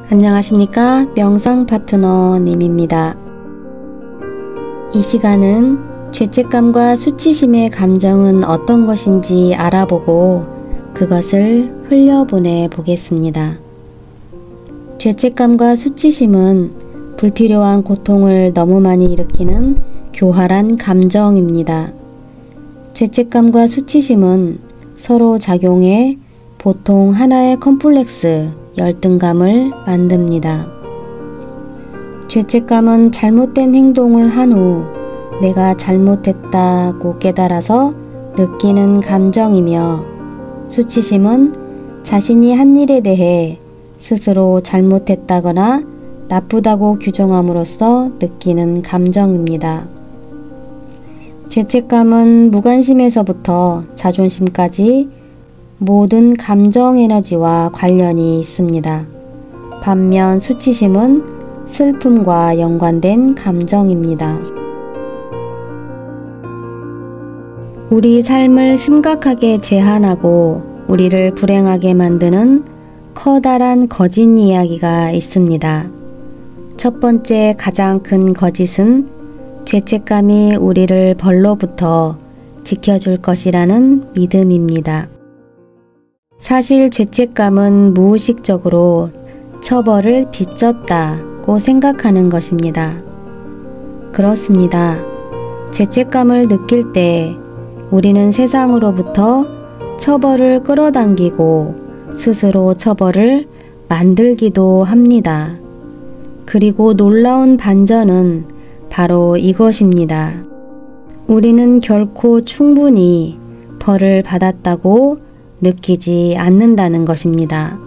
안녕하십니까? 명상 파트너 님입니다. 이 시간은 죄책감과 수치심의 감정은 어떤 것인지 알아보고 그것을 흘려보내 보겠습니다. 죄책감과 수치심은 불필요한 고통을 너무 많이 일으키는 교활한 감정입니다. 죄책감과 수치심은 서로 작용해 보통 하나의 컴플렉스, 열등감을 만듭니다. 죄책감은 잘못된 행동을 한 후 내가 잘못했다고 깨달아서 느끼는 감정이며, 수치심은 자신이 한 일에 대해 스스로 잘못했다거나 나쁘다고 규정함으로써 느끼는 감정입니다. 죄책감은 무관심에서부터 자존심까지 모든 감정 에너지와 관련이 있습니다. 반면 수치심은 슬픔과 연관된 감정입니다. 우리 삶을 심각하게 제한하고 우리를 불행하게 만드는 커다란 거짓 이야기가 있습니다. 첫 번째 가장 큰 거짓은 죄책감이 우리를 벌로부터 지켜줄 것이라는 믿음입니다. 사실 죄책감은 무의식적으로 처벌을 빚졌다고 생각하는 것입니다. 그렇습니다. 죄책감을 느낄 때 우리는 세상으로부터 처벌을 끌어당기고 스스로 처벌을 만들기도 합니다. 그리고 놀라운 반전은 바로 이것입니다. 우리는 결코 충분히 벌을 받았다고 느끼지 않는다는 것입니다.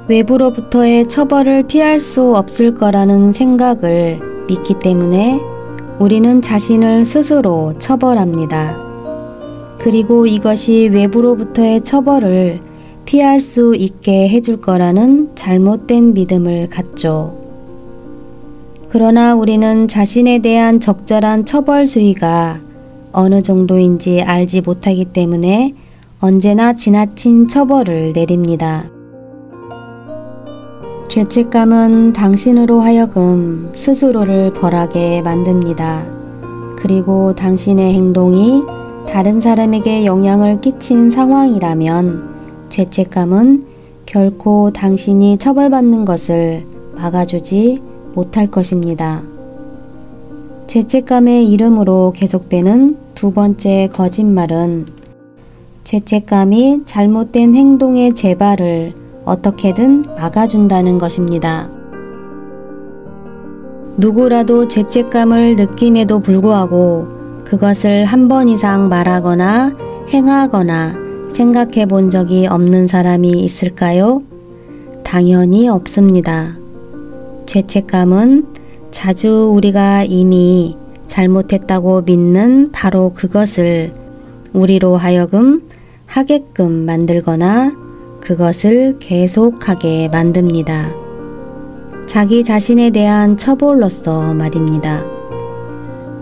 외부로부터의 처벌을 피할 수 없을 거라는 생각을 믿기 때문에 우리는 자신을 스스로 처벌합니다. 그리고 이것이 외부로부터의 처벌을 피할 수 있게 해줄 거라는 잘못된 믿음을 갖죠. 그러나 우리는 자신에 대한 적절한 처벌 수위가 어느 정도인지 알지 못하기 때문에 언제나 지나친 처벌을 내립니다. 죄책감은 당신으로 하여금 스스로를 벌하게 만듭니다. 그리고 당신의 행동이 다른 사람에게 영향을 끼친 상황이라면 죄책감은 결코 당신이 처벌받는 것을 막아주지 못할 것입니다. 죄책감의 이름으로 계속되는 두 번째 거짓말은 죄책감이 잘못된 행동의 재발을 어떻게든 막아준다는 것입니다. 누구라도 죄책감을 느낌에도 불구하고 그것을 한 번 이상 말하거나 행하거나 생각해 본 적이 없는 사람이 있을까요? 당연히 없습니다. 죄책감은 자주 우리가 이미 잘못했다고 믿는 바로 그것을 우리로 하여금 하게끔 만들거나 그것을 계속하게 만듭니다. 자기 자신에 대한 처벌로서 말입니다.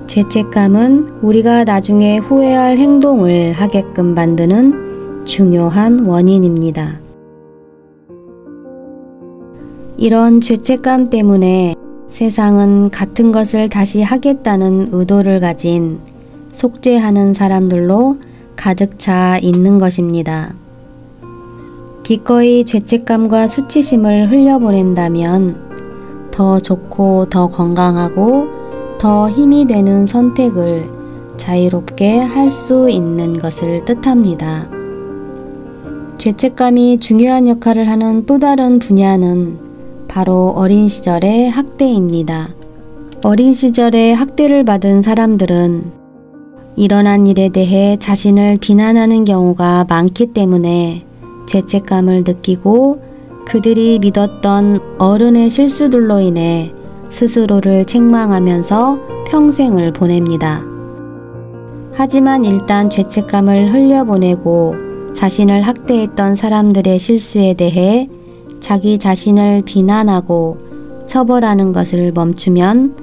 죄책감은 우리가 나중에 후회할 행동을 하게끔 만드는 중요한 원인입니다. 이런 죄책감 때문에 세상은 같은 것을 다시 하겠다는 의도를 가진 속죄하는 사람들로 가득 차 있는 것입니다. 기꺼이 죄책감과 수치심을 흘려보낸다면 더 좋고 더 건강하고 더 힘이 되는 선택을 자유롭게 할 수 있는 것을 뜻합니다. 죄책감이 중요한 역할을 하는 또 다른 분야는 바로 어린 시절의 학대입니다. 어린 시절에 학대를 받은 사람들은 일어난 일에 대해 자신을 비난하는 경우가 많기 때문에 죄책감을 느끼고 그들이 믿었던 어른의 실수들로 인해 스스로를 책망하면서 평생을 보냅니다. 하지만 일단 죄책감을 흘려보내고 자신을 학대했던 사람들의 실수에 대해 자기 자신을 비난하고 처벌하는 것을 멈추면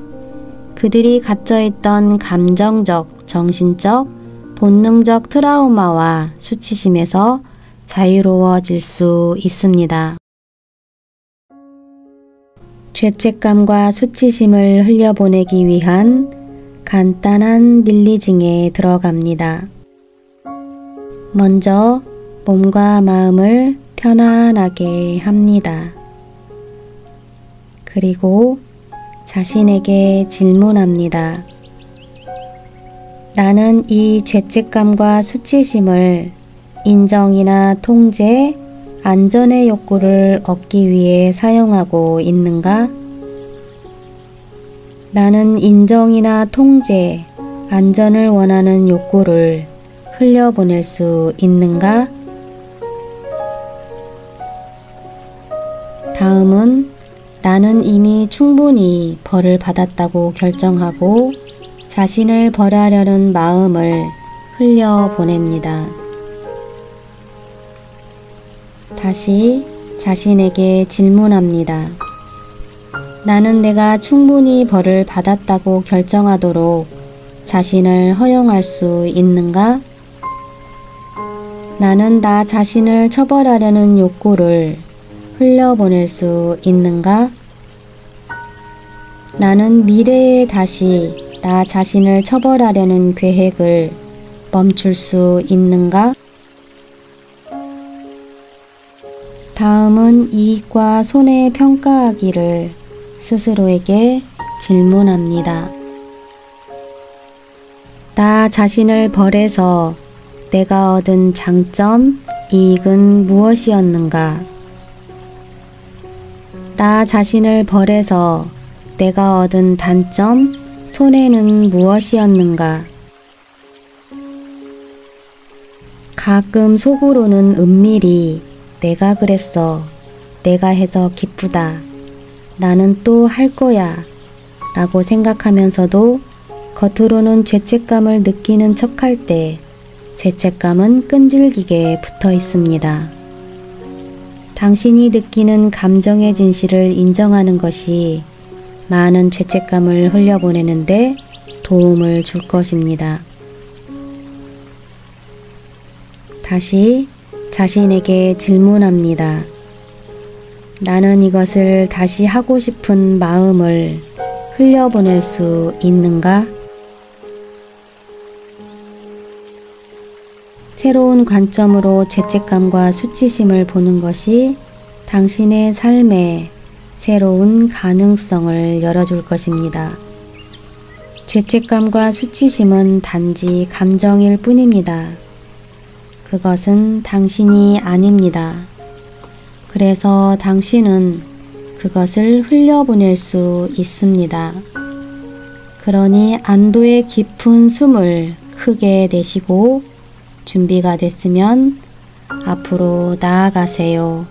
그들이 갇혀있던 감정적, 정신적, 본능적 트라우마와 수치심에서 자유로워질 수 있습니다. 죄책감과 수치심을 흘려보내기 위한 간단한 릴리징에 들어갑니다. 먼저 몸과 마음을 편안하게 합니다. 그리고 자신에게 질문합니다. 나는 이 죄책감과 수치심을 인정이나 통제, 안전의 욕구를 얻기 위해 사용하고 있는가? 나는 인정이나 통제, 안전을 원하는 욕구를 흘려보낼 수 있는가? 다음은 나는 이미 충분히 벌을 받았다고 결정하고 자신을 벌하려는 마음을 흘려보냅니다. 다시 자신에게 질문합니다. 나는 내가 충분히 벌을 받았다고 결정하도록 자신을 허용할 수 있는가? 나는 나 자신을 처벌하려는 욕구를 흘려보낼 수 있는가? 나는 미래에 다시 나 자신을 처벌하려는 계획을 멈출 수 있는가? 다음은 이익과 손해 평가하기를 스스로에게 질문합니다. 나 자신을 벌해서 내가 얻은 장점, 이익은 무엇이었는가? 나 자신을 벌해서 내가 얻은 단점, 손해는 무엇이었는가? 가끔 속으로는 은밀히 내가 그랬어, 내가 해서 기쁘다, 나는 또 할 거야 라고 생각하면서도 겉으로는 죄책감을 느끼는 척할 때 죄책감은 끈질기게 붙어 있습니다. 당신이 느끼는 감정의 진실을 인정하는 것이 많은 죄책감을 흘려보내는데 도움을 줄 것입니다. 다시 자신에게 질문합니다. 나는 이것을 다시 하고 싶은 마음을 흘려보낼 수 있는가? 새로운 관점으로 죄책감과 수치심을 보는 것이 당신의 삶에 새로운 가능성을 열어줄 것입니다. 죄책감과 수치심은 단지 감정일 뿐입니다. 그것은 당신이 아닙니다. 그래서 당신은 그것을 흘려보낼 수 있습니다. 그러니 안도의 깊은 숨을 크게 내쉬고 준비가 됐으면 앞으로 나아가세요.